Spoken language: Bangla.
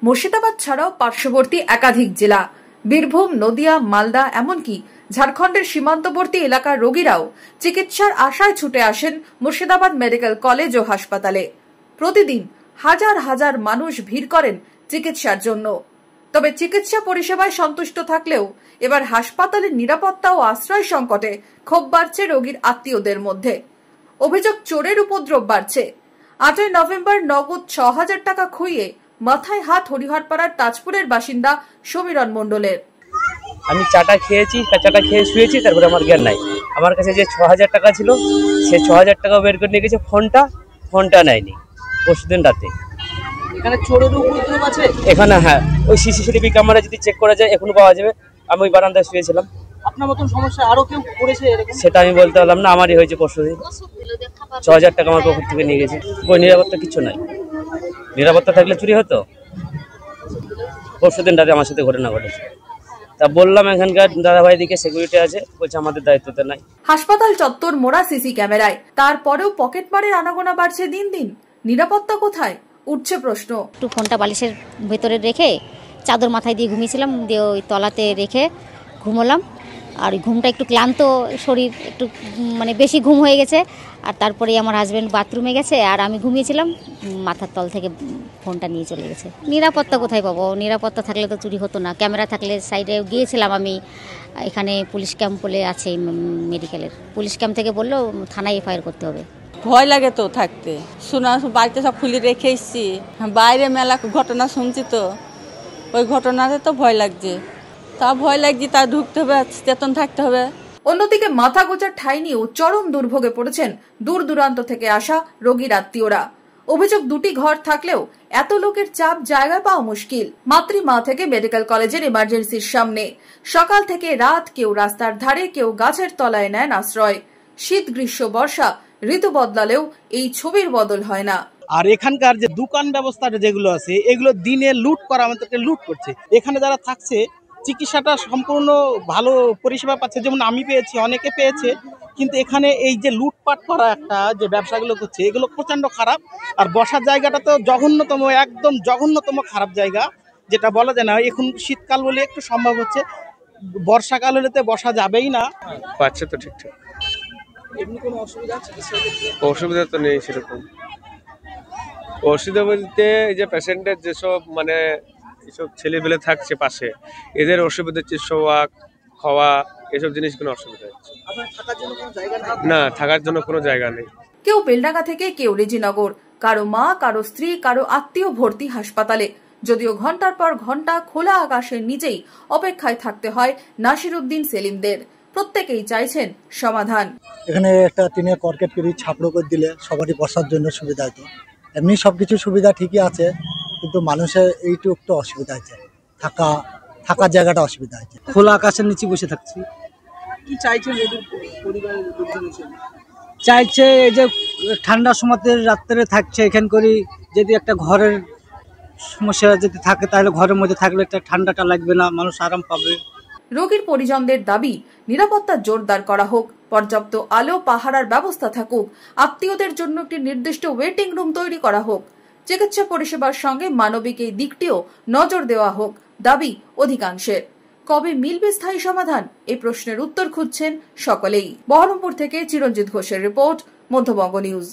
মুর্শিদাবাদ ছাড়াও পার্শ্ববর্তী একাধিক জেলা বীরভূম, নদিয়া, মালদা এমনকি ঝাড়খণ্ডের সীমান্তবর্তী এলাকার রোগীরাও চিকিৎসার আশায় ছুটে আসেন মুর্শিদাবাদ মেডিকেল কলেজ ও হাসপাতালে। প্রতিদিন হাজার হাজার মানুষ ভিড় করেন চিকিৎসার জন্য। তবে চিকিৎসা পরিষেবায় সন্তুষ্ট থাকলেও এবার হাসপাতালের নিরাপত্তা ও আশ্রয় সংকটে ক্ষোভ বাড়ছে রোগীর আত্মীয়দের মধ্যে। অভিযোগ, চোরের উপদ্রব বাড়ছে। 8ই নভেম্বর নগদ 6,000 টাকা খুইয়ে মাথায় হাত হরিহরপাড়ার তাজপুরের বাসিন্দা সমীরণ মণ্ডলের। আমি চাটা খেয়েছি, চাটা খেয়ে শুয়েছি, তারপরে আমার জ্ঞান নাই। আমার কাছে যে 6,000 টাকা ছিল সে 6,000 টাকা বের করে নিয়ে গেছে, ফোনটা নেয়নি পরশুদিন রাতে। এখানে চোরের উপদ্রব আছে এখানে, হ্যাঁ, ওই সিসিটিভি ক্যামেরা যদি চেক করা যায় এখনো পাওয়া যাবে। আমি ওই বারান্দায় শুয়েছিলাম। আপনার মতন সমস্যা আরো কেউ পড়েছে এরকম? সেটা আমি বলতে পারলাম না, আমারই হয়েছে পরশুদিন। 6,000 টাকা আমার পকেট থেকে নিয়ে গেছে। ওই নিরাপত্তা কিছু নাই। নিরাপত্তা থাকলে চুরি হতো। পরশুদিন রাতে আমার সাথে ঘটনা ঘটেছে। তা বললাম এখানকার দাদাভাই দিকে সিকিউরিটি আছে, বলছে আমাদের দায়িত্বতে নাই। হাসপাতাল চত্বর মোড়া সিসি ক্যামেরায়, তারপরেও পকেটমারের আনাগোনা বাড়ছে দিন দিন। নিরাপত্তা কোথায়, উঠছে প্রশ্ন। একটু ফোনটা বালিশের ভেতরে রেখে চাদর মাথায় দিয়ে ঘুমিয়েছিলাম, দিয়ে ওই তলাতে রেখে ঘুমোলাম। আর ঘুমটা একটু ক্লান্ত, শরীর একটু মানে বেশি ঘুম হয়ে গেছে। আর তারপরে আমার হাজব্যান্ড বাথরুমে গেছে আর আমি ঘুমিয়েছিলাম, মাথার তল থেকে ফোনটা নিয়ে চলে গেছে। নিরাপত্তা কোথায় পাবো? নিরাপত্তা থাকলে তো চুরি হতো না। ক্যামেরা থাকলে সাইডে গিয়েছিলাম আমি, এখানে পুলিশ ক্যাম্প বলে আছে মেডিকেলের, পুলিশ ক্যাম্প থেকে বললো থানায় এফআইআর করতে হবে। ভয় লাগে তো থাকতে, শোনা বাড়িতে সব খুলে রেখে এসছি, বাইরে মেলা ঘটনা শুনছি, তো ওই ঘটনাতে তো ভয় লাগছে। তা ভয় লাগছে, তা ঢুকতে হবে, চেতন থাকতে হবে। অন্যদিকে মাথা গোঁজার ঠাঁই নিয়েও চরম দুর্ভোগে পড়েছেন দূর দূরান্ত থেকে আসা রোগীর আত্মীয়রা। অভিযোগ, দুটি ঘর থাকলেও এত লোকের চাপ জায়গা পাওয়া মুশকিল। মাতৃমা থেকে মেডিকেল কলেজের ইমার্জেন্সির সামনে সকাল থেকে রাত কেউ রাস্তার ধারে, কেউ গাছের তলায় নেন আশ্রয়। শীত, গ্রীষ্ম, বর্ষা ঋতু বদলালেও এই ছবির বদল হয় না। আর এখানকার যে দোকান ব্যবস্থাটা যেগুলো আছে এগুলো দিনে লুট করা, আমাদেরকে লুট করছে। এখানে যারা থাকছে চিকিৎসাটা সম্পূর্ণ ভালো পরিষেবা পাচ্ছে, যেমন আমি পেয়েছি, অনেকে পেয়েছে। কিন্তু এখানে এই যে লুটপাট করা একটা যে ব্যবসাগুলো করছে এগুলো প্রচণ্ড খারাপ। আর বসার জায়গাটা তো জঘন্যতম, একদম জঘন্যতম খারাপ জায়গা, যেটা বলা যায় না। এখন শীতকাল বলে একটু সম্ভব হচ্ছে, বর্ষাকাল হলে তো বসা যাবেই না। পাচ্ছে তো ঠিকঠাক, এমনি কোনো অসুবিধা আছে? অসুবিধা তো নেই সেরকম। অসুবিধা বলতে এই যে পেশেন্টের যেসব মানে এসব ছেলেবেলে থাকছে পাশে, এদের অসুবিধা হচ্ছে শোয়া, খাওয়া, এসব জিনিস কোনো অসুবিধা হচ্ছে না। থাকার জন্য কোনো জায়গা নেই। কেউ বেলডাঙ্গা থেকে, কেউ রেজিনগর, কারো মা, কারো স্ত্রী, কারো আত্মীয় ভর্তি হাসপাতালে। যদিও ঘন্টার পর ঘন্টা খোলা আকাশের নিচেই অপেক্ষায় থাকতে হয় নাসিরউদ্দিন সেলিমদের। প্রত্যেকেই চাইছেন সমাধান। এখানে একটা টিনের কর্কেট করে ছাপড়ো করে দিলে সবারই বসার জন্য সুবিধা হতো। এমনি সবকিছু সুবিধা ঠিকই আছে, কিন্তু মানুষের এইটুকু একটু অসুবিধা আছে, থাকার জায়গাটা অসুবিধা আছে। খোলা আকাশের নিচে বসে থাকছি। কি চাইছেন এদের পরিবারের লোকজন? চাইছে এই যে ঠান্ডার সময়তে রাত্রে থাকছে এখান করি, যদি একটা ঘরের সমস্যা যদি থাকে তাহলে ঘরের মধ্যে থাকলে একটা ঠান্ডাটা লাগবে না, মানুষ আরাম পাবে। রোগীর পরিজনদের দাবি, নিরাপত্তা জোরদার করা হোক, পর্যাপ্ত আলো পাহারার ব্যবস্থা থাকুক, আত্মীয়দের জন্য একটি নির্দিষ্ট ওয়েটিং রুম তৈরি করা হোক, চিকিৎসা পরিষেবার সঙ্গে মানবিক এই দিকটিও নজর দেওয়া হোক দাবি অধিকাংশের। কবে মিলবে স্থায়ী সমাধান, এই প্রশ্নের উত্তর খুঁজছেন সকলেই। বহরমপুর থেকে চিরঞ্জিত ঘোষের রিপোর্ট, মধ্যবঙ্গ নিউজ।